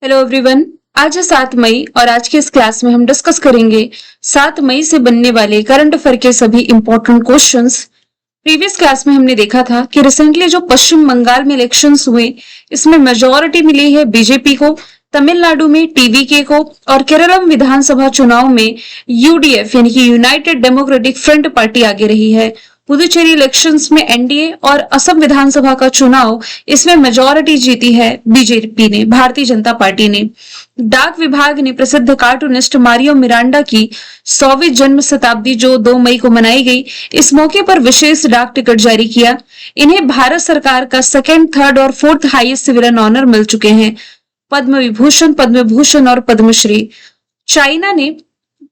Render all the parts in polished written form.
Hello everyone. आज है 7 मई और आज की इस क्लास में हम डिस्कस करेंगे 7 मई से बनने वाले करंट अफेयर के सभी इंपॉर्टेंट क्वेश्चंस। प्रीवियस क्लास में हमने देखा था कि रिसेंटली जो पश्चिम बंगाल में इलेक्शंस हुए, इसमें मेजोरिटी मिली है बीजेपी को, तमिलनाडु में टीवीके को और केरलम विधानसभा चुनाव में यूडीएफ यानी कि यूनाइटेड डेमोक्रेटिक फ्रंट पार्टी आगे रही है। पुदुचेरी इलेक्शंस में एनडीए और असम विधानसभा का चुनाव, इसमें मेजोरिटी जीती है बीजेपी ने, भारतीय जनता पार्टी ने। डाक विभाग ने प्रसिद्ध कार्टूनिस्ट मारियो मिरांडा की 100वीं जन्म शताब्दी जो 2 मई को मनाई गई, इस मौके पर विशेष डाक टिकट जारी किया। इन्हें भारत सरकार का सेकंड, थर्ड और फोर्थ हाईएस्ट सिविलियन ऑनर मिल चुके हैं, पद्म विभूषण, पद्म भूषण और पद्मश्री। चाइना ने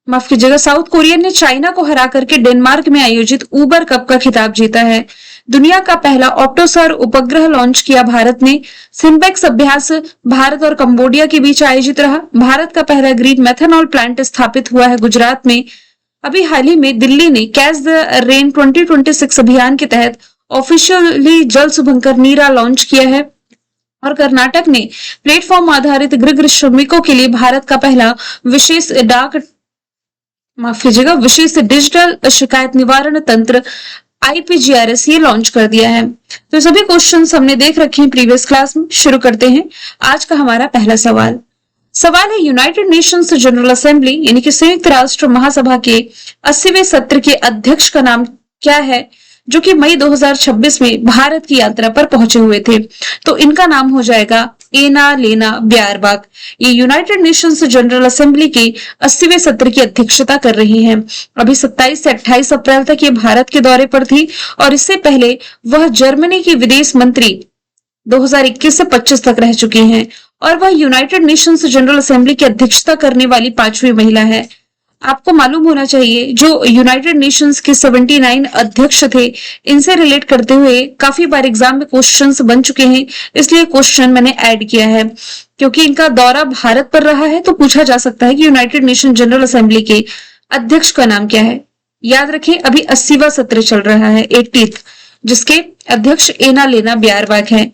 माफ कीजिएगा साउथ कोरिया ने चाइना को हरा करके डेनमार्क में आयोजित उबर कप का खिताब जीता है। दुनिया का पहला ऑप्टोसर उपग्रह लॉन्च किया भारत ने। सिंपेक्स अभ्यास भारत और कंबोडिया के बीच आयोजित रहा। भारत का पहला ग्रीन मेथनॉल प्लांट स्थापित हुआ है गुजरात में। अभी हाल ही में दिल्ली ने कैच द रेन 2026 अभियान के तहत ऑफिशियली जल शुभंकर नीरा लॉन्च किया है। और कर्नाटक ने प्लेटफॉर्म आधारित गृह श्रमिकों के लिए भारत का पहला विशेष डिजिटल शिकायत निवारण तंत्र आईपीजीआरएस ये लॉन्च कर दिया है। तो सभी क्वेश्चंस हमने देख रखे हैं प्रीवियस क्लास में। शुरू करते हैं आज का हमारा पहला सवाल है यूनाइटेड नेशंस जनरल असेंबली यानी कि संयुक्त राष्ट्र महासभा के 80वें सत्र के अध्यक्ष का नाम क्या है, जो कि मई 2026 में भारत की यात्रा पर पहुंचे हुए थे। तो इनका नाम हो जाएगा एना लेना ब्यारबाक। ये यूनाइटेड नेशंस जनरल असेंबली के 80वें सत्र की अध्यक्षता कर रही हैं। अभी 27 से 28 अप्रैल तक ये भारत के दौरे पर थी और इससे पहले वह जर्मनी की विदेश मंत्री 2021 से 25 तक रह चुकी हैं और वह यूनाइटेड नेशंस जनरल असेंबली की अध्यक्षता करने वाली 5वीं महिला है। आपको मालूम होना चाहिए जो यूनाइटेड नेशंस के 79 अध्यक्ष थे, इनसे रिलेट करते हुए काफी बार एग्जाम में क्वेश्चंस बन चुके हैं, इसलिए क्वेश्चन मैंने ऐड किया है। क्योंकि इनका दौरा भारत पर रहा है तो पूछा जा सकता है कि यूनाइटेड नेशन जनरल असेंबली के अध्यक्ष का नाम क्या है। याद रखें अभी 80वां सत्र चल रहा है, 80th, जिसके अध्यक्ष एना लेना ब्यारबाक है।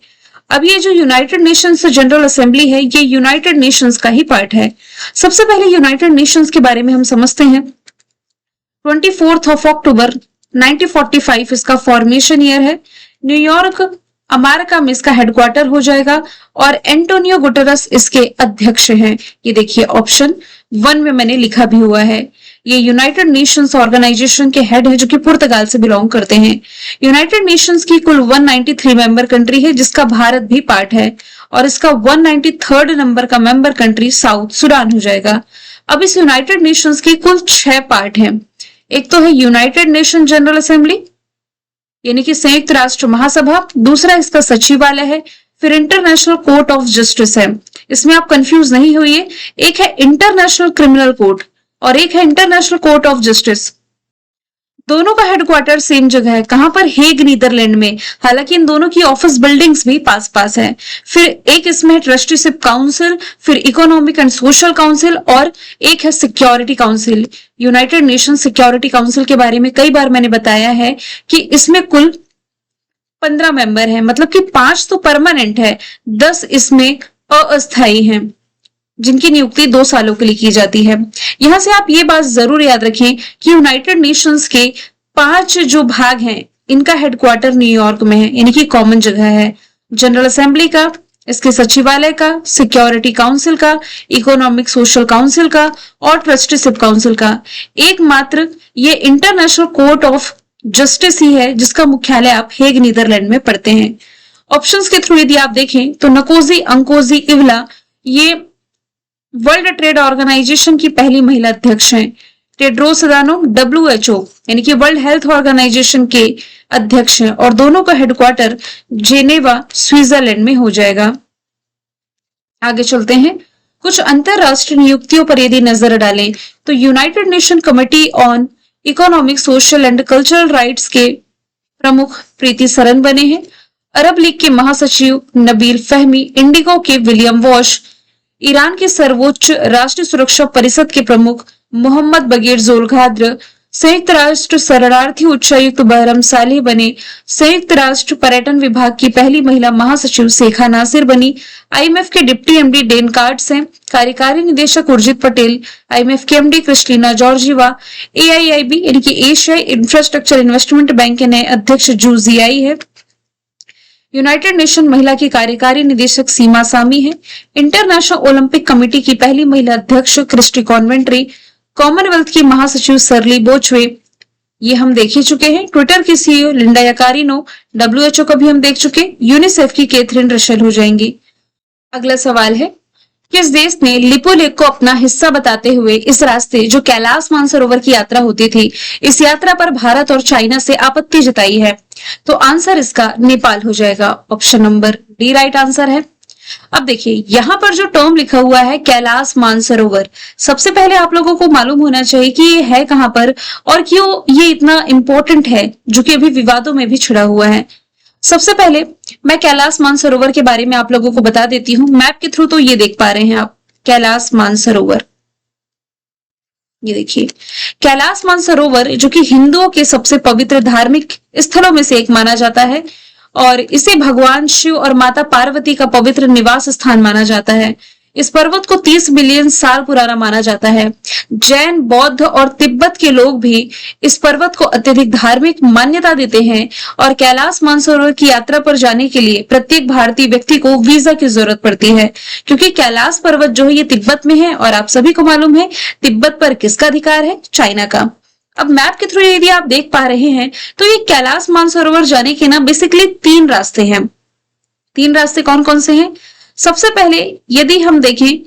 अब ये जो यूनाइटेड नेशंस जनरल असेंबली है, ये यूनाइटेड नेशंस का ही पार्ट है। सबसे पहले यूनाइटेड नेशंस के बारे में हम समझते हैं। 24 अक्टूबर 1945 इसका फॉर्मेशन ईयर है। न्यूयॉर्क अमेरिका में इसका हेडक्वार्टर हो जाएगा और एंटोनियो गुटेरस इसके अध्यक्ष हैं। ये देखिए ऑप्शन 1 में मैंने लिखा भी हुआ है। ये यूनाइटेड नेशंस ऑर्गेनाइजेशन के हेड है जो कि पुर्तगाल से बिलोंग करते हैं। यूनाइटेड नेशंस की कुल 193 मेंबर कंट्री है जिसका भारत भी पार्ट है और इसका 193rd नंबर का मेंबर कंट्री साउथ सूडान हो जाएगा। अब इस यूनाइटेड नेशंस की कुल 6 पार्ट हैं। एक तो है यूनाइटेड नेशन जनरल असेंबली यानी कि संयुक्त राष्ट्र महासभा, दूसरा इसका सचिवालय है, फिर इंटरनेशनल कोर्ट ऑफ जस्टिस है, इसमें आप कंफ्यूज नहीं होइए। एक है इंटरनेशनल क्रिमिनल कोर्ट और एक है इंटरनेशनल कोर्ट ऑफ जस्टिस। दोनों का हेडक्वार्टर सेम जगह है, कहां पर, हेग नीदरलैंड में। हालांकि इन दोनों की ऑफिस बिल्डिंग्स भी पास पास है। फिर एक इसमें है ट्रस्टीशिप काउंसिल, फिर इकोनॉमिक एंड सोशल काउंसिल और एक है security council. United nation security council के बारे में कई बार मैंने बताया है कि इसमें कुल 15 मेंबर है, मतलब कि 5 तो परमानेंट है, 10 इसमें अस्थायी हैं जिनकी नियुक्ति 2 सालों के लिए की जाती है। यहां से आप ये बात जरूर याद रखें कि यूनाइटेड नेशंस के 5 जो भाग हैं इनका हेडक्वार्टर न्यूयॉर्क में है, यानी कि कॉमन जगह है। जनरल असेंबली का, इसके सचिवालय का, सिक्योरिटी काउंसिल का, इकोनॉमिक सोशल काउंसिल का और ट्रस्टीशिप काउंसिल का। एकमात्र ये इंटरनेशनल कोर्ट ऑफ जस्टिस ही है जिसका मुख्यालय आप हेग नीदरलैंड में पढ़ते हैं। ऑप्शंस के थ्रू यदि आप देखें तो नकोजी अंकोजी इवला ये वर्ल्ड ट्रेड ऑर्गेनाइजेशन की पहली महिला अध्यक्ष हैं। टेड्रोस अदानोम WHO यानी कि वर्ल्ड हेल्थ ऑर्गेनाइजेशन के अध्यक्ष हैं और दोनों का हेडक्वार्टर जेनेवा स्विट्जरलैंड में हो जाएगा। आगे चलते हैं। कुछ अंतरराष्ट्रीय नियुक्तियों पर यदि नजर डालें तो United nation committee on economic, social and cultural rights के प्रमुख प्रीति सरन बने हैं। अरब लीग के महासचिव नबील फहमी, इंडिगो के विलियम वॉश, ईरान के सर्वोच्च राष्ट्रीय सुरक्षा परिषद के प्रमुख मोहम्मद बगीर जोलगाद्र, संयुक्त राष्ट्र शरणार्थी उच्चायुक्त बहरम सालेह बने। संयुक्त राष्ट्र पर्यटन विभाग की पहली महिला महासचिव शेखा नासिर बनी। आईएमएफ के डिप्टी एमडी डेन कार्ड्स हैं। कार्यकारी निदेशक उर्जित पटेल। आईएमएफ के एमडी क्रिस्टीना जॉर्जिवा। एआईआईबी यानी कि एशियाई इंफ्रास्ट्रक्चर इन्वेस्टमेंट बैंक के नए अध्यक्ष जू जियाई है। यूनाइटेड नेशन महिला की कार्यकारी निदेशक सीमा सामी है। इंटरनेशनल ओलंपिक कमेटी की पहली महिला अध्यक्ष क्रिस्टी कॉन्वेंट्री। कॉमनवेल्थ की महासचिव सरली बोचवे, ये हम देख ही चुके हैं। ट्विटर की सीईओ लिंडा याकारिनो। डब्ल्यूएचओ को भी हम देख चुके। यूनिसेफ की कैथरीन रशेल हो जाएंगी। अगला सवाल है, किस देश ने लिपो लेक को अपना हिस्सा बताते हुए इस रास्ते जो कैलाश मानसरोवर की यात्रा होती थी, इस यात्रा पर भारत और चाइना से आपत्ति जताई है? तो आंसर इसका नेपाल हो जाएगा। Option number D right answer है। अब देखिए यहाँ पर जो टर्म लिखा हुआ है कैलाश मानसरोवर, सबसे पहले आप लोगों को मालूम होना चाहिए कि ये है कहां पर और क्यों ये इतना इंपॉर्टेंट है, जो कि अभी विवादों में भी छिड़ा हुआ है। सबसे पहले मैं कैलाश मानसरोवर के बारे में आप लोगों को बता देती हूँ। मैप के थ्रू तो ये देख पा रहे हैं आप, कैलाश मानसरोवर, ये देखिए कैलाश मानसरोवर जो कि हिंदुओं के सबसे पवित्र धार्मिक स्थलों में से एक माना जाता है और इसे भगवान शिव और माता पार्वती का पवित्र निवास स्थान माना जाता है। इस पर्वत को 30 मिलियन साल पुराना माना जाता है। जैन, बौद्ध और तिब्बत के लोग भी इस पर्वत को अत्यधिक धार्मिक मान्यता देते हैं और कैलाश मानसरोवर की यात्रा पर जाने के लिए प्रत्येक भारतीय व्यक्ति को वीजा की जरूरत पड़ती है, क्योंकि कैलाश पर्वत जो है ये तिब्बत में है और आप सभी को मालूम है तिब्बत पर किसका अधिकार है? चाइना का। अब मैप के थ्रू यदि आप देख पा रहे हैं तो ये कैलाश मानसरोवर जाने के ना बेसिकली 3 रास्ते हैं। 3 रास्ते कौन कौन से हैं? सबसे पहले यदि हम देखें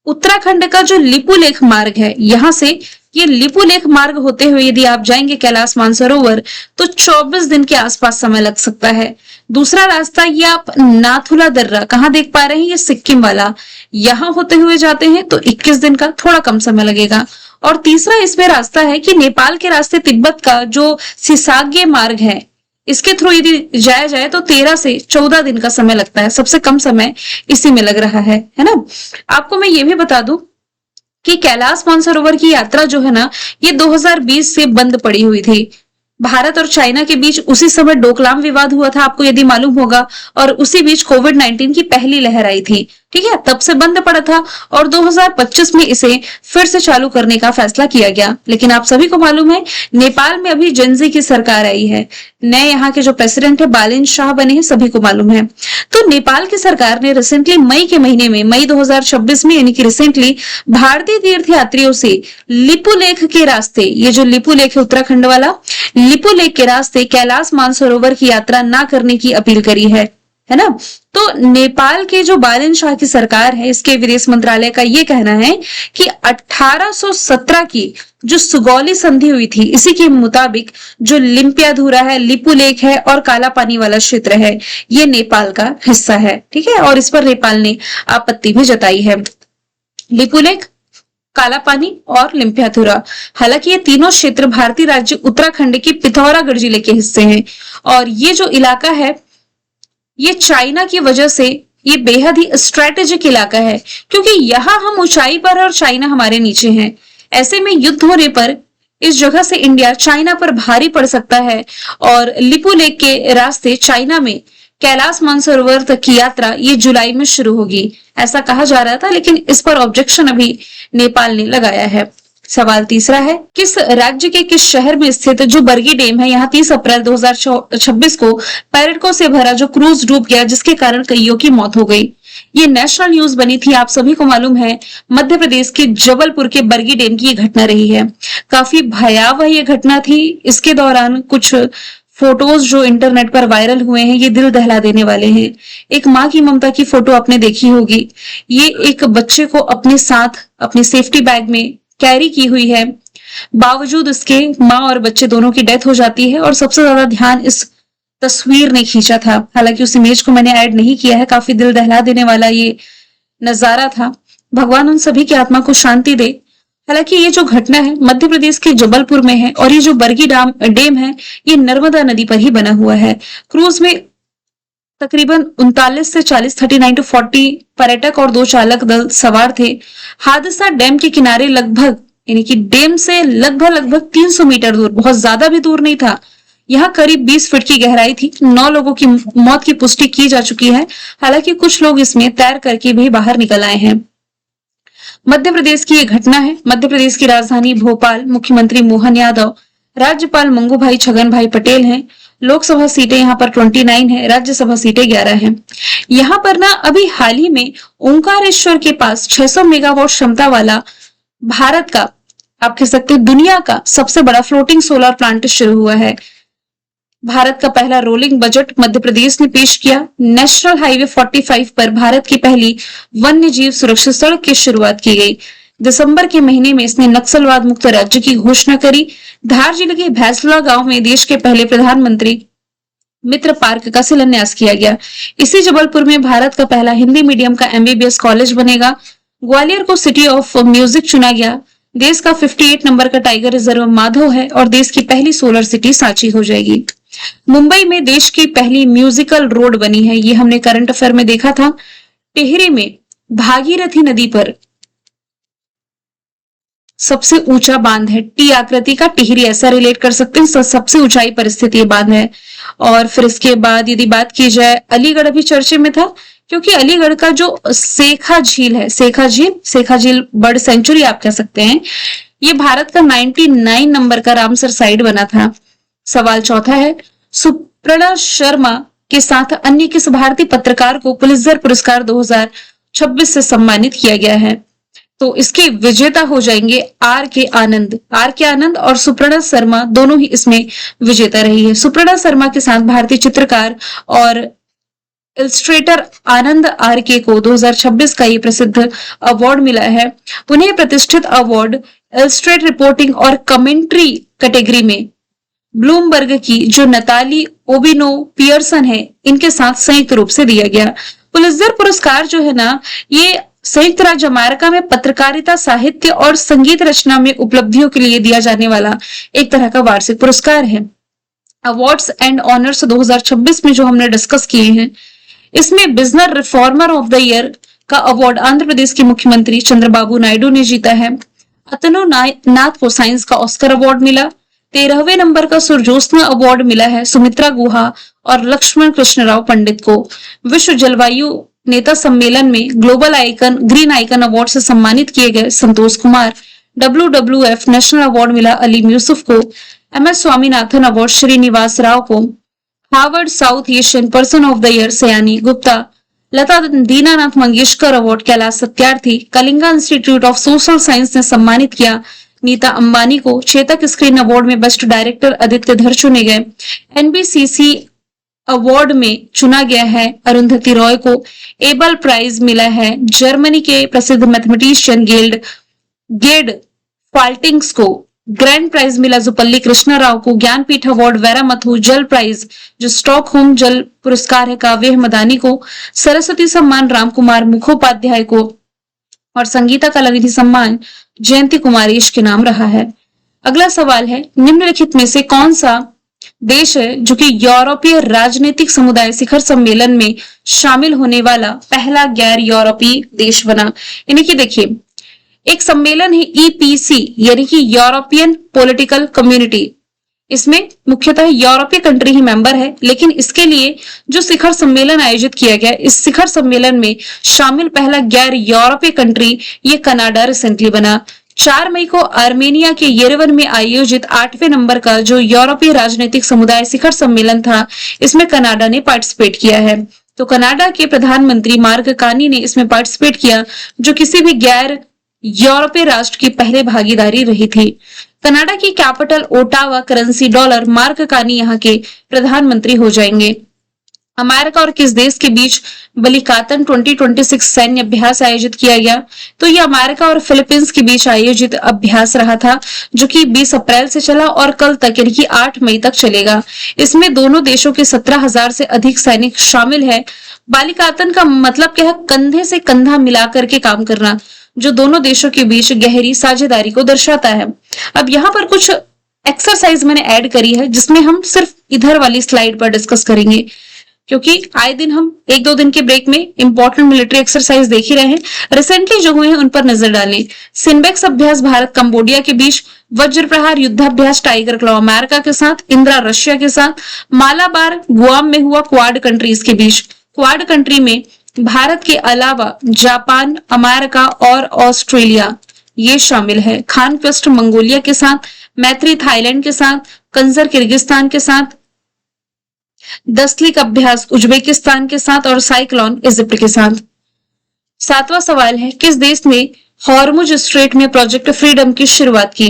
उत्तराखंड का जो लिपुलेख मार्ग है, यहां से ये लिपुलेख मार्ग होते हुए यदि आप जाएंगे कैलाश मानसरोवर तो 24 दिन के आसपास समय लग सकता है। दूसरा रास्ता ये आप नाथुला दर्रा कहाँ देख पा रहे हैं, ये सिक्किम वाला, यहां होते हुए जाते हैं तो 21 दिन का थोड़ा कम समय लगेगा। और तीसरा इसमें रास्ता है कि नेपाल के रास्ते तिब्बत का जो सिसाग्ये मार्ग है, इसके थ्रू यदि जाया जाए तो 13 से 14 दिन का समय लगता है। सबसे कम समय इसी में लग रहा है ना। आपको मैं ये भी बता दूं कि कैलाश मानसरोवर की यात्रा जो है ना ये 2020 से बंद पड़ी हुई थी। भारत और चाइना के बीच उसी समय डोकलाम विवाद हुआ था, आपको यदि मालूम होगा, और उसी बीच कोविड-19 की पहली लहर आई थी। ठीक है, तब से बंद पड़ा था और 2025 में इसे फिर से चालू करने का फैसला किया गया। लेकिन आप सभी को मालूम है नेपाल में अभी जेनजी की सरकार आई है, नए यहाँ के जो प्रेसिडेंट है बालिन शाह बने हैं, सभी को मालूम है। तो नेपाल की सरकार ने रिसेंटली मई के महीने में, मई 2026 में यानी कि रिसेंटली भारतीय तीर्थ यात्रियों से लिपुलेख के रास्ते, ये जो लिपुलेख है उत्तराखंड वाला, लिपुलेख के रास्ते कैलाश मानसरोवर की यात्रा ना करने की अपील करी है ना। तो नेपाल के जो बालिन शाह की सरकार है, इसके विदेश मंत्रालय का ये कहना है कि 1817 की जो सुगौली संधि हुई थी, इसी के मुताबिक जो लिम्पियाधुरा है, लिपुलेख है और काला पानी वाला क्षेत्र है, ये नेपाल का हिस्सा है। ठीक है, और इस पर नेपाल ने आपत्ति भी जताई है। लिपुलेख, काला पानी और लिम्पियाधुरा, हालांकि ये तीनों क्षेत्र भारतीय राज्य उत्तराखंड के पिथौरागढ़ जिले के हिस्से हैं और ये जो इलाका है ये चाइना की वजह से ये बेहद ही स्ट्रेटेजिक इलाका है, क्योंकि यहाँ हम ऊंचाई पर और चाइना हमारे नीचे है। ऐसे में युद्ध होने पर इस जगह से इंडिया चाइना पर भारी पड़ सकता है और लिपुलेख के रास्ते चाइना में कैलाश मानसरोवर तक की यात्रा ये जुलाई में शुरू होगी, ऐसा कहा जा रहा था, लेकिन इस पर ऑब्जेक्शन अभी नेपाल ने लगाया है। सवाल तीसरा है, किस राज्य के किस शहर में स्थित जो बरगी डैम है, यहाँ 30 अप्रैल 2026 को पर्यटकों से भरा जो क्रूज डूब गया, जिसके कारण कईयों की मौत हो गई। ये नेशनल न्यूज बनी थी, आप सभी को मालूम है, मध्य प्रदेश के जबलपुर के बरगी डैम की ये घटना रही है। काफी भयावह ये घटना थी। इसके दौरान कुछ फोटोज जो इंटरनेट पर वायरल हुए हैं ये दिल दहला देने वाले हैं। एक माँ की ममता की फोटो आपने देखी होगी, ये एक बच्चे को अपने साथ अपने सेफ्टी बैग में कैरी की हुई है, बावजूद इसके माँ और बच्चे दोनों की डेथ हो जाती है। और सबसे ज्यादा ध्यान इस तस्वीर ने खींचा था, हालांकि उस इमेज को मैंने ऐड नहीं किया है, काफी दिल दहला देने वाला ये नजारा था। भगवान उन सभी की आत्मा को शांति दे। हालांकि ये जो घटना है मध्य प्रदेश के जबलपुर में है और ये जो बरगी डैम है ये नर्मदा नदी पर ही बना हुआ है। क्रूज में तकरीबन 39 से 40 39 to 40 पर्यटक और 2 चालक दल सवार थे। हादसा डैम के किनारे लगभग यानी कि डैम से लगभग 300 मीटर दूर, बहुत ज्यादा भी दूर नहीं था। यहाँ करीब 20 फीट की गहराई थी। 9 लोगों की मौत की पुष्टि की जा चुकी है। हालांकि कुछ लोग इसमें तैर करके भी बाहर निकल आए हैं। मध्य प्रदेश की ये घटना है। मध्य प्रदेश की राजधानी भोपाल, मुख्यमंत्री मोहन यादव, राज्यपाल मंगू भाई छगन भाई पटेल हैं। लोकसभा सीटें यहाँ पर 29 है, राज्यसभा सीटें 11 हैं। यहाँ पर ना अभी हाल ही में ओंकारेश्वर के पास 600 मेगावाट क्षमता वाला भारत का, आप कह सकते हैं दुनिया का सबसे बड़ा फ्लोटिंग सोलर प्लांट शुरू हुआ है। भारत का पहला रोलिंग बजट मध्य प्रदेश ने पेश किया। नेशनल हाईवे 45 पर भारत की पहली वन्य जीव सुरक्षित सड़क की शुरुआत की गई। दिसंबर के महीने में इसने नक्सलवाद मुक्त राज्य की घोषणा करी। धार जिले के भैंसला गांव में देश के पहले प्रधानमंत्री मित्र पार्क का शिलान्यास किया गया। इसी जबलपुर में भारत का पहला हिंदी मीडियम का MBBS कॉलेज बनेगा। ग्वालियर को सिटी ऑफ म्यूजिक चुना गया। देश का 58 नंबर का टाइगर रिजर्व माधव है और देश की पहली सोलर सिटी सांची हो जाएगी। मुंबई में देश की पहली म्यूजिकल रोड बनी है। ये हमने करंट अफेयर में देखा था। टिहरी में भागीरथी नदी पर सबसे ऊंचा बांध है, टी आकृति का टिहरी, ऐसा रिलेट कर सकते हैं। सबसे ऊंचाई पर स्थित ये बांध है। और फिर इसके बाद यदि बात की जाए, अलीगढ़ अभी चर्चे में था क्योंकि अलीगढ़ का जो सेखा झील है, सेखा झील बर्ड सेंचुरी आप कह सकते हैं, ये भारत का 99 नंबर का रामसर साइट बना था। सवाल चौथा है, सुपर्णा शर्मा के साथ अन्य किस भारतीय पत्रकार को पुलित्जर पुरस्कार 2026 से सम्मानित किया गया है? तो इसके विजेता हो जाएंगे R.K. आनंद और सुपर्णा शर्मा, दोनों ही इसमें विजेता रही है। सुपर्णा शर्मा के साथ भारतीय चित्रकार और इलस्ट्रेटर आनंद R.K. को 2026 का ये प्रसिद्ध अवार्ड मिला है। उन्हें प्रतिष्ठित अवार्ड इलस्ट्रेट रिपोर्टिंग और कमेंट्री कैटेगरी में ब्लूमबर्ग की जो नताली ओबिनो पियर्सन है, इनके साथ संयुक्त रूप से दिया गया। पुलित्जर पुरस्कार जो है ना, ये संयुक्त राज्य अमेरिका में पत्रकारिता, साहित्य और संगीत रचना में उपलब्धियों के लिए दिया जाने वाला एक तरह का वार्षिक पुरस्कार है। अवार्ड्स एंड ऑनर्स 2026 में जो हमने डिस्कस किए हैं, इसमें business reformer of the year का अवार्ड आंध्र प्रदेश के मुख्यमंत्री चंद्रबाबू नायडू ने जीता है। अतनु नाथ को साइंस का ऑस्कर अवार्ड मिला। 13वें नंबर का सुरजोत्स्ना अवार्ड मिला है सुमित्रा गुहा और लक्ष्मण कृष्णराव पंडित को। विश्व जलवायु नेता सम्मेलन में global icon green icon award से सम्मानित किए गए Santosh Kumar. WWF national award मिला अलीम यूसुफ को। MS स्वामीनाथन अवार्ड श्रीनिवास राव को। Harvard south Asian person of the year Sayani Gupta. Lata Dinanath Mangeshkar award Kailash Satyarthi. Kalinga institute of social science ने सम्मानित किया नीता अंबानी को। चेतक स्क्रीन अवार्ड में बेस्ट डायरेक्टर आदित्य धर चुने गए। NBCC अवार्ड में चुना गया है अरुंधति रॉय को। एबल प्राइज मिला है जर्मनी के प्रसिद्ध मैथमेटिशियन गेड फाल्टिंग्स को। ग्रैंड प्राइज मिला जुपल्ली कृष्णा राव को। ज्ञानपीठ अवार्ड वैरामथु। जल प्राइज जो स्टॉकहोम जल पुरस्कार है काव्य मदानी को। सरस्वती सम्मान रामकुमार मुखोपाध्याय को और संगीता कला निधि सम्मान जयंती कुमारेश के नाम रहा है। अगला सवाल है, निम्नलिखित में से कौन सा देश है जो कि यूरोपीय राजनीतिक समुदाय शिखर सम्मेलन में शामिल होने वाला पहला गैर यूरोपीय देश बना? यानी कि देखिए, एक सम्मेलन है EPC यानी कि यूरोपियन पॉलिटिकल कम्युनिटी। इसमें मुख्यतः यूरोपीय कंट्री ही मेंबर है, लेकिन इसके लिए जो शिखर सम्मेलन आयोजित किया गया, इस शिखर सम्मेलन में शामिल पहला गैर यूरोपीय कंट्री ये कनाडा रिसेंटली बना। 4 मई को आर्मेनिया के येरेवन में आयोजित 8वें नंबर का जो यूरोपीय राजनीतिक समुदाय शिखर सम्मेलन था, इसमें कनाडा ने पार्टिसिपेट किया है। तो कनाडा के प्रधानमंत्री मार्क कार्नी ने इसमें पार्टिसिपेट किया, जो किसी भी गैर यूरोपीय राष्ट्र की पहले भागीदारी रही थी। कनाडा की capital Ottawa, currency dollar. Mark Carney यहाँ के प्रधानमंत्री हो जाएंगे। अमेरिका और किस देश के बीच बलिकातन 2026 सैन्य अभ्यास आयोजित किया गया? तो ये अमेरिका और फिलीपींस के बीच आयोजित अभ्यास रहा था, जो कि 20 अप्रैल से चला और कल तक यानी कि 8 मई तक चलेगा। इसमें दोनों देशों के 17,000 से अधिक सैनिक शामिल है। बालिकातन का मतलब क्या है? कंधे से कंधा मिलाकर के काम करना, जो दोनों देशों के बीच गहरी साझेदारी को दर्शाता है। अब यहाँ पर कुछ एक्सरसाइज मैंने ऐड करी है, जिसमें हम सिर्फ इधर वाली स्लाइड पर डिस्कस करेंगे। क्योंकि आए दिन हम एक दो दिन के ब्रेक में इंपॉर्टेंट मिलिट्री एक्सरसाइज देख ही रहे हैं। रिसेंटली जो हुए हैं उन पर नजर डालें। सिंबेक्स अभ्यास भारत कंबोडिया के बीच, वज्र प्रहार युद्धाभ्यास टाइगर क्लॉ अमेरिका के साथ, इंदिरा रशिया के साथ, मालाबार गुआम में हुआ क्वाड कंट्रीज के बीच। क्वाड कंट्री में भारत के अलावा जापान, अमेरिका और ऑस्ट्रेलिया ये शामिल है। खान क्वेस्ट मंगोलिया के साथ, मैत्री थाईलैंड के साथ, कंजर किर्गिस्तान के साथ, दस्तलिक अभ्यास उज्बेकिस्तान के साथ और साइक्लोन इजिप्ट के साथ। सातवां सवाल है, किस देश ने हॉर्मुज स्ट्रेट में प्रोजेक्ट फ्रीडम की शुरुआत की?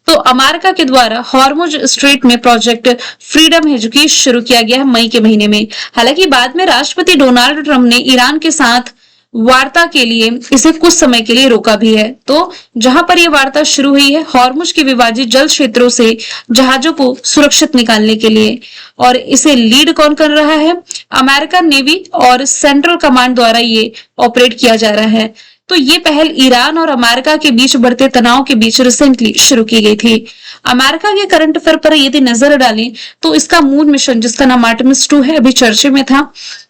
तो अमेरिका के द्वारा हॉर्मुज स्ट्रेट में प्रोजेक्ट फ्रीडम है जो कि शुरू किया गया है मई के महीने में। हालांकि बाद में राष्ट्रपति डोनाल्ड ट्रंप ने ईरान के साथ वार्ता के लिए इसे कुछ समय के लिए रोका भी है। तो जहां पर यह वार्ता शुरू हुई है हॉर्मुज के विभाजित जल क्षेत्रों से जहाजों को सुरक्षित निकालने के लिए, और इसे लीड कौन कर रहा है? अमेरिकन नेवी और सेंट्रल कमांड द्वारा ये ऑपरेट किया जा रहा है। तो ये पहल ईरान और अमेरिका के बीच बढ़ते तनाव के बीच रिसेंटली शुरू की गई थी। अमेरिका के करंट अफेयर पर यदि नजर डालें तो इसका मूल मिशन जिसका नाम आर्टेमिस 2 है अभी चर्चे में था।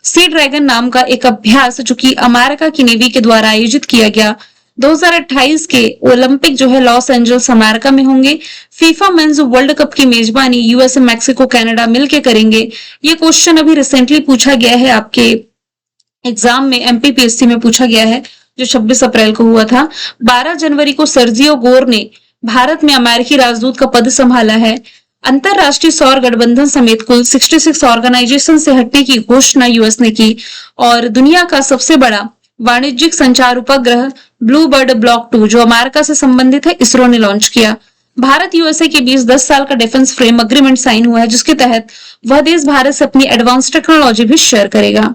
सी ड्रैगन नाम का एक अभ्यास जो कि अमेरिका की नेवी के द्वारा आयोजित किया गया 2028 के ओलंपिक जो है लॉस एंजल्स अमेरिका में होंगे। फीफा मेंस वर्ल्ड कप की मेजबानी यूएसए, मैक्सिको, कनाडा मिलकर करेंगे। ये क्वेश्चन अभी रिसेंटली पूछा गया है, आपके एग्जाम में एमपीपीएससी में पूछा गया है जो 26 अप्रैल को हुआ था। 12 जनवरी को सर्जियो गोर ने भारत में अमेरिकी राजदूत का पद संभाला है। अंतरराष्ट्रीय सौर गठबंधन समेत कुल 66 ऑर्गेनाइजेशन से हटने की घोषणा यूएस ने की, और दुनिया का सबसे बड़ा वाणिज्यिक संचार उपग्रह ब्लू बर्ड ब्लॉक 2 जो अमेरिका से संबंधित है इसरो ने लॉन्च किया। भारत यूएसए के बीच 10 साल का डिफेंस फ्रेम अग्रीमेंट साइन हुआ है जिसके तहत वह देश भारत से अपनी एडवांस टेक्नोलॉजी भी शेयर करेगा।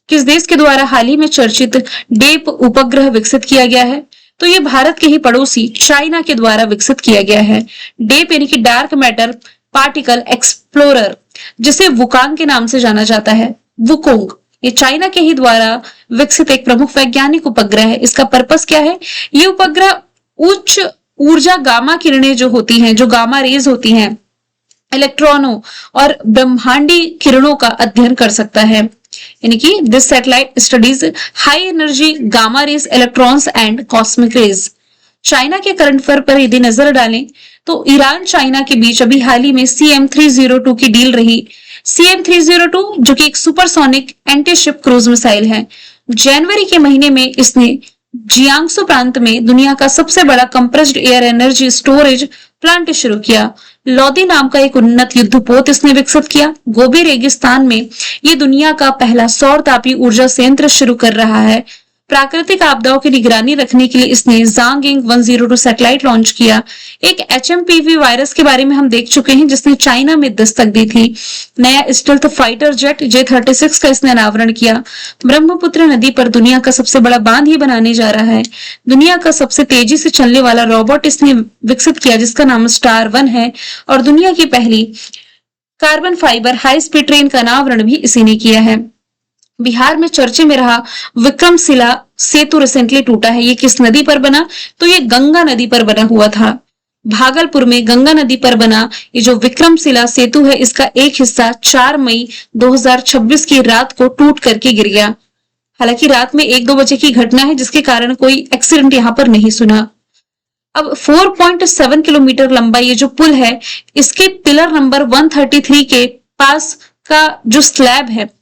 किस देश के द्वारा हाल ही में चर्चित डेप उपग्रह विकसित किया गया है? तो ये भारत के ही पड़ोसी चाइना के द्वारा विकसित किया गया है। डेप यानी कि डार्क मैटर पार्टिकल एक्सप्लोरर, जिसे वुकांग के नाम से जाना जाता है, वुकोंग, ये चाइना के ही द्वारा विकसित एक प्रमुख वैज्ञानिक उपग्रह है। इसका पर्पस क्या है? ये उपग्रह उच्च ऊर्जा गामा किरणें जो होती हैं, जो गामा रेज होती हैं, इलेक्ट्रॉनों और ब्रह्मांडी किरणों का अध्ययन कर सकता है। यानी कि this satellite studies high energy gamma rays, electrons and cosmic rays. China के करंट अफेयर पर यदि नजर डालें तो ईरान चाइना के बीच अभी हाल ही में CM-302 की डील रही। CM-302 जो कि एक supersonic anti ship cruise missile है। जनवरी के महीने में इसने जियांगसू प्रांत में दुनिया का सबसे बड़ा compressed air energy storage plant शुरू किया। लोदी नाम का एक उन्नत युद्धपोत इसने विकसित किया। गोबी रेगिस्तान में ये दुनिया का पहला सौर तापीय ऊर्जा संयंत्र शुरू कर रहा है। प्राकृतिक आपदाओं की निगरानी रखने के लिए इसने जांगिंग 102 सैटेलाइट लॉन्च किया। एक HMPV वायरस के बारे में हम देख चुके हैं जिसने चाइना में दस्तक दी थी। नया स्टेल्थ फाइटर जेट J-36 का इसने अनावरण किया। ब्रह्मपुत्र नदी पर दुनिया का सबसे बड़ा बांध ही बनाने जा रहा है। दुनिया का सबसे तेजी से चलने वाला रोबोट इसने विकसित किया जिसका नाम स्टार 1 है, और दुनिया की पहली carbon fibre high speed train का अनावरण भी इसी ने किया है। बिहार में चर्चे में रहा विक्रमशिला सेतु रिसेंटली टूटा है। ये किस नदी पर बना? तो ये गंगा नदी पर बना हुआ था। भागलपुर में गंगा नदी पर बना ये जो विक्रमशिला सेतु है इसका एक हिस्सा 4 मई 2026 की रात को टूट करके गिर गया। हालांकि रात में 1-2 बजे की घटना है जिसके कारण कोई एक्सीडेंट यहाँ पर नहीं सुना। अब 4.7 किलोमीटर लंबा ये जो पुल है इसके पिलर नंबर 133 के पास का जो स्लैब है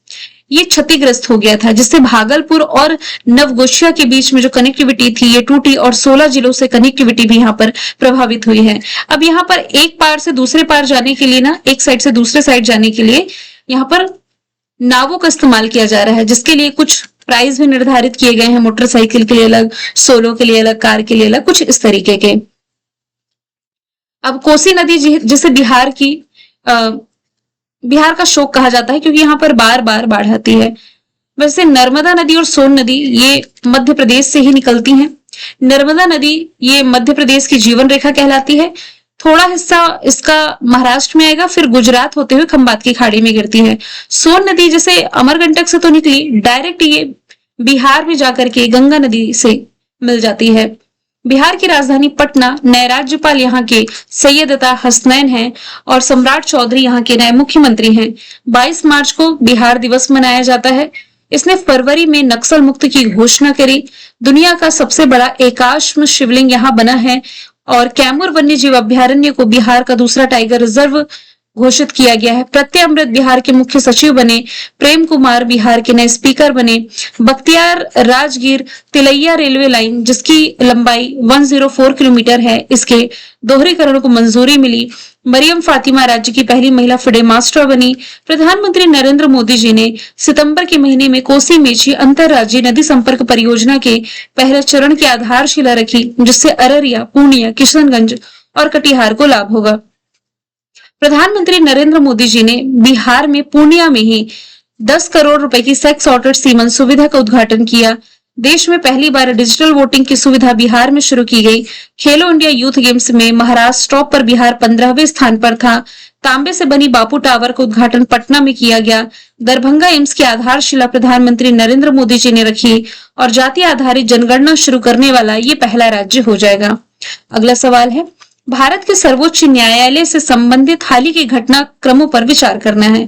ये क्षतिग्रस्त हो गया था, जिससे भागलपुर और नवगोशिया के बीच में जो कनेक्टिविटी थी ये टूटी और 16 जिलों से कनेक्टिविटी भी यहाँ पर प्रभावित हुई है। अब यहाँ पर एक पार से दूसरे पार जाने के लिए ना, एक साइड से दूसरे साइड जाने के लिए यहाँ पर नावों का इस्तेमाल किया जा रहा है, जिसके लिए कुछ प्राइस भी निर्धारित किए गए हैं। मोटरसाइकिल के लिए अलग, सोलो के लिए अलग, कार के लिए अलग, कुछ इस तरीके के। अब कोसी नदी जिसे बिहार का शोक कहा जाता है क्योंकि यहाँ पर बार बार बाढ़ आती है। वैसे नर्मदा नदी और सोन नदी ये मध्य प्रदेश से ही निकलती हैं। नर्मदा नदी ये मध्य प्रदेश की जीवन रेखा कहलाती है। थोड़ा हिस्सा इसका महाराष्ट्र में आएगा, फिर गुजरात होते हुए खंबात की खाड़ी में गिरती है। सोन नदी जैसे अमरकंटक से तो निकली, डायरेक्ट ये बिहार में जाकर के गंगा नदी से मिल जाती है। बिहार की राजधानी पटना, नए राज्यपाल यहाँ के सैयद अता हसनैन हैं और सम्राट चौधरी यहाँ के नए मुख्यमंत्री हैं। 22 मार्च को बिहार दिवस मनाया जाता है। इसने फरवरी में नक्सल मुक्त की घोषणा करी। दुनिया का सबसे बड़ा एकाश्म शिवलिंग यहाँ बना है और कैमूर वन्यजीव अभ्यारण्य को बिहार का दूसरा टाइगर रिजर्व घोषित किया गया है। प्रत्यय बिहार के मुख्य सचिव बने। प्रेम कुमार बिहार के नए स्पीकर बने। बख्तियार राजगीर तिलैया रेलवे लाइन जिसकी लंबाई 104 किलोमीटर है, इसके दोहरीकरण को मंजूरी मिली। मरियम फातिमा राज्य की पहली महिला फिडे मास्टर बनी। प्रधानमंत्री नरेंद्र मोदी जी ने सितंबर के महीने में कोसी मेची अंतरराज्यीय नदी संपर्क परियोजना के पहले चरण की आधारशिला रखी, जिससे अररिया, पूर्णिया, किशनगंज और कटिहार को लाभ होगा। प्रधानमंत्री नरेंद्र मोदी जी ने बिहार में पूर्णिया में ही 10 करोड़ रुपए की सेक्स ऑर्डर सीमन सुविधा का उद्घाटन किया। देश में पहली बार डिजिटल वोटिंग की सुविधा बिहार में शुरू की गई। खेलो इंडिया यूथ गेम्स में महाराष्ट्र टॉप पर, बिहार 15वें स्थान पर था। तांबे से बनी बापू टावर का उद्घाटन पटना में किया गया। दरभंगा एम्स की आधारशिला प्रधानमंत्री नरेंद्र मोदी जी ने रखी और जाति आधारित जनगणना शुरू करने वाला ये पहला राज्य हो जाएगा। अगला सवाल है, भारत के सर्वोच्च न्यायालय से संबंधित हाल ही के घटनाक्रमों पर विचार करना है।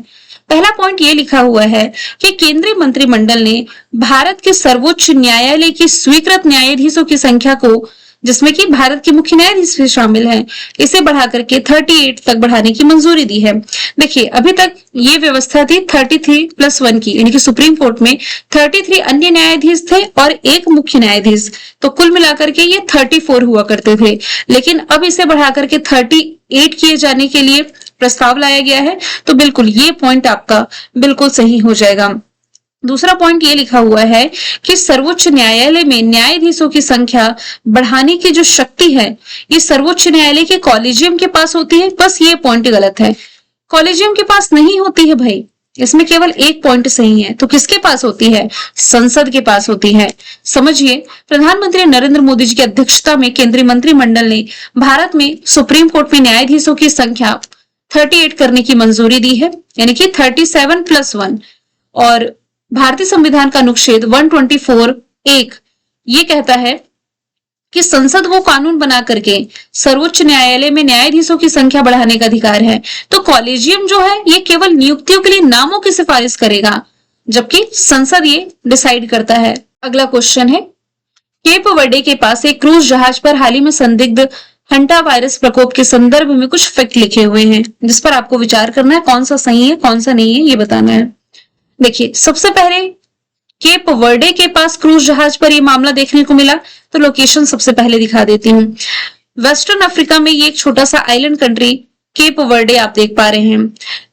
पहला पॉइंट ये लिखा हुआ है कि केंद्रीय मंत्रिमंडल ने भारत के सर्वोच्च न्यायालय की स्वीकृत न्यायाधीशों की संख्या को, जिसमें कि भारत के मुख्य न्यायाधीश भी शामिल हैं, इसे बढ़ाकर के 38 तक बढ़ाने की मंजूरी दी है। देखिए, अभी तक ये व्यवस्था थी 33+1 की, यानी कि सुप्रीम कोर्ट में 33 अन्य न्यायाधीश थे और एक मुख्य न्यायाधीश, तो कुल मिलाकर के ये 34 हुआ करते थे। लेकिन अब इसे बढ़ाकर के 38 किए जाने के लिए प्रस्ताव लाया गया है, तो बिल्कुल ये पॉइंट आपका बिल्कुल सही हो जाएगा। दूसरा पॉइंट ये लिखा हुआ है कि सर्वोच्च न्यायालय में न्यायाधीशों की संख्या बढ़ाने की जो शक्ति है, ये सर्वोच्च न्यायालय के कॉलेजियम के पास होती है। बस ये पॉइंट गलत है, कॉलेजियम के पास नहीं होती है भाई, इसमें केवल एक पॉइंट सही है। तो किसके पास होती है? संसद के पास होती है। समझिए, प्रधानमंत्री नरेंद्र मोदी जी की अध्यक्षता में केंद्रीय मंत्रिमंडल ने भारत में सुप्रीम कोर्ट में न्यायाधीशों की संख्या 38 करने की मंजूरी दी है, यानी कि 37+1। और भारतीय संविधान का अनुच्छेद 124(1) ये कहता है कि संसद को कानून बना करके सर्वोच्च न्यायालय में न्यायाधीशों की संख्या बढ़ाने का अधिकार है। तो कॉलेजियम जो है ये केवल नियुक्तियों के लिए नामों की सिफारिश करेगा, जबकि संसद ये डिसाइड करता है। अगला क्वेश्चन है, केप वर्डे के पास एक क्रूज जहाज पर हाल ही में संदिग्ध हंटा वायरस प्रकोप के संदर्भ में कुछ फैक्ट लिखे हुए हैं, जिस पर आपको विचार करना है, कौन सा सही है कौन सा नहीं है ये बताना है। देखिए, सबसे पहले केप वर्डे के पास क्रूज जहाज पर ये मामला देखने को मिला, तो लोकेशन सबसे पहले दिखा देती हूँ। वेस्टर्न अफ्रीका में ये एक छोटा सा आइलैंड कंट्री केप वर्डे आप देख पा रहे हैं।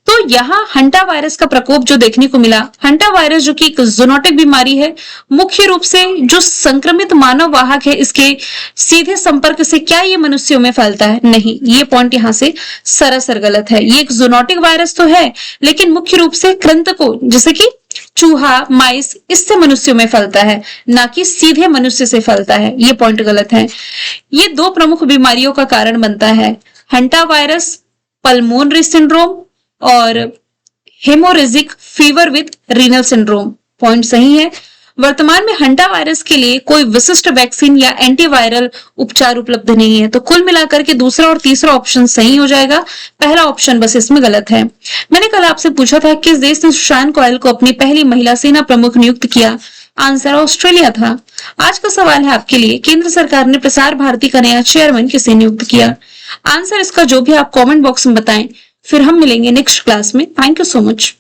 तो यहाँ हंटा वायरस का प्रकोप जो देखने को मिला, हंटा वायरस जो कि एक जूनोटिक बीमारी है, मुख्य रूप से जो संक्रमित मानव वाहक है, इसके सीधे संपर्क से क्या ये मनुष्यों में फैलता है? नहीं, ये पॉइंट यहाँ से सरासर गलत है। ये एक जूनोटिक वायरस तो है, लेकिन मुख्य रूप से कृंतकों जैसे कि चूहा, माइस, इससे मनुष्यों में फैलता है, ना कि सीधे मनुष्य से फैलता है। ये पॉइंट गलत है। ये दो प्रमुख बीमारियों का कारण बनता है, हंटा वायरस, पल्मोनरी सिंड्रोम और haemorrhagic fever with renal syndrome. Point सही है। वर्तमान में हंटा वायरस के लिए कोई विशिष्ट वैक्सीन या एंटीवायरल उपचार उपलब्ध नहीं है। तो कुल मिलाकर के दूसरा और तीसरा ऑप्शन सही हो जाएगा, पहला ऑप्शन बस इसमें गलत है। मैंने कल आपसे पूछा था किस देश ने सुशांत कौल को अपनी पहली महिला सेना प्रमुख नियुक्त किया? आंसर ऑस्ट्रेलिया था। आज का सवाल है आपके लिए, केंद्र सरकार ने प्रसार भारती का नया चेयरमैन किसे नियुक्त किया? आंसर इसका जो भी आप कमेंट बॉक्स में बताएं, फिर हम मिलेंगे नेक्स्ट क्लास में। Thank you so much.